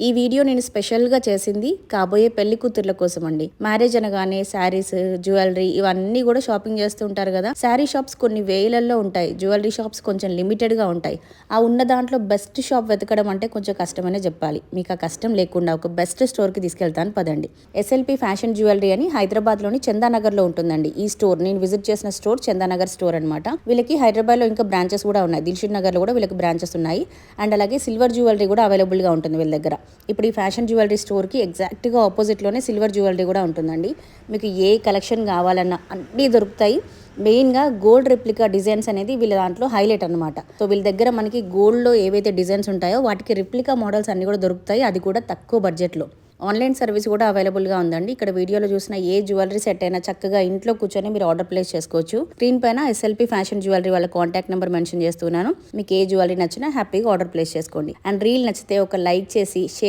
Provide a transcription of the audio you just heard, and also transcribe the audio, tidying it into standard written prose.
ఈ వీడియో నేను స్పెషల్గా చేసింది కాబోయే పెళ్లి కూతుర్ల కోసం అండి. మ్యారేజ్ అనగానే శారీస్, జ్యువెలరీ ఇవన్నీ కూడా షాపింగ్ చేస్తూ ఉంటారు కదా. శారీ షాప్స్ కొన్ని వేలల్లో ఉంటాయి, జ్యువెలరీ షాప్స్ కొంచెం లిమిటెడ్గా ఉంటాయి. ఆ ఉన్న దాంట్లో బెస్ట్ షాప్ వెతకడం అంటే కొంచెం కష్టమనే చెప్పాలి. మీకు ఆ కష్టం లేకుండా ఒక బెస్ట్ స్టోర్కి తీసుకెళ్తాను పదండి. ఎస్ఎల్పి ఫ్యాషన్ జ్యువెలరీ అని హైదరాబాద్లోని చందానగర్లో ఉంటుందండి. ఈ స్టోర్ నేను విజిట్ చేసిన స్టోర్ చందానగర్ స్టోర్ అనమాట. వీళ్ళకి హైదరాబాద్లో ఇంకా బ్రాంచెస్ కూడా ఉన్నాయి. దిల్షుక్ నగర్లో కూడా వీళ్ళకి బ్రాంచెస్ ఉన్నాయి. అండ్ అలాగే సిల్వర్ జ్యువెలరీ కూడా అవైలబుల్గా ఉంటుంది వీళ్ళ దగ్గర. ఇప్పుడు ఈ ఫ్యాషన్ జ్యువెలరీ స్టోర్కి ఎగ్జాక్ట్గా ఆపోజిట్లోనే సిల్వర్ జ్యువెలరీ కూడా ఉంటుందండి. మీకు ఏ కలెక్షన్ కావాలన్నా అన్నీ దొరుకుతాయి. మెయిన్గా గోల్డ్ రెప్లికా డిజైన్స్ అనేది వీళ్ళ దాంట్లో హైలైట్ అనమాట. సో వీళ్ళ దగ్గర మనకి గోల్డ్లో ఏవైతే డిజైన్స్ ఉంటాయో వాటికి రెప్లికా మోడల్స్ అన్నీ కూడా దొరుకుతాయి, అది కూడా తక్కువ బడ్జెట్లో. ఆన్లైన్ సర్వీస్ కూడా అవైలబుల్గా ఉందండి. ఇక్కడ వీడియోలో చూసిన ఏ జ్యువెలరీ సెట్ అయినా చక్కగా ఇంట్లో కూర్చొని మీరు ఆర్డర్ ప్లేస్ చేసుకోవచ్చు. స్క్రీన్ పైన ఎస్ఎల్పి ఫ్యాషన్ జ్యువెలరీ వాళ్ళ కాంటాక్ట్ నెంబర్ మెన్షన్ చేస్తున్నాను. మీకు ఏ జ్యువెలరీ నచ్చినా హ్యాపీగా ఆర్డర్ ప్లేస్ చేసుకోండి. అండ్ రీల్ నచ్చితే ఒక లైక్ చేసి షేర్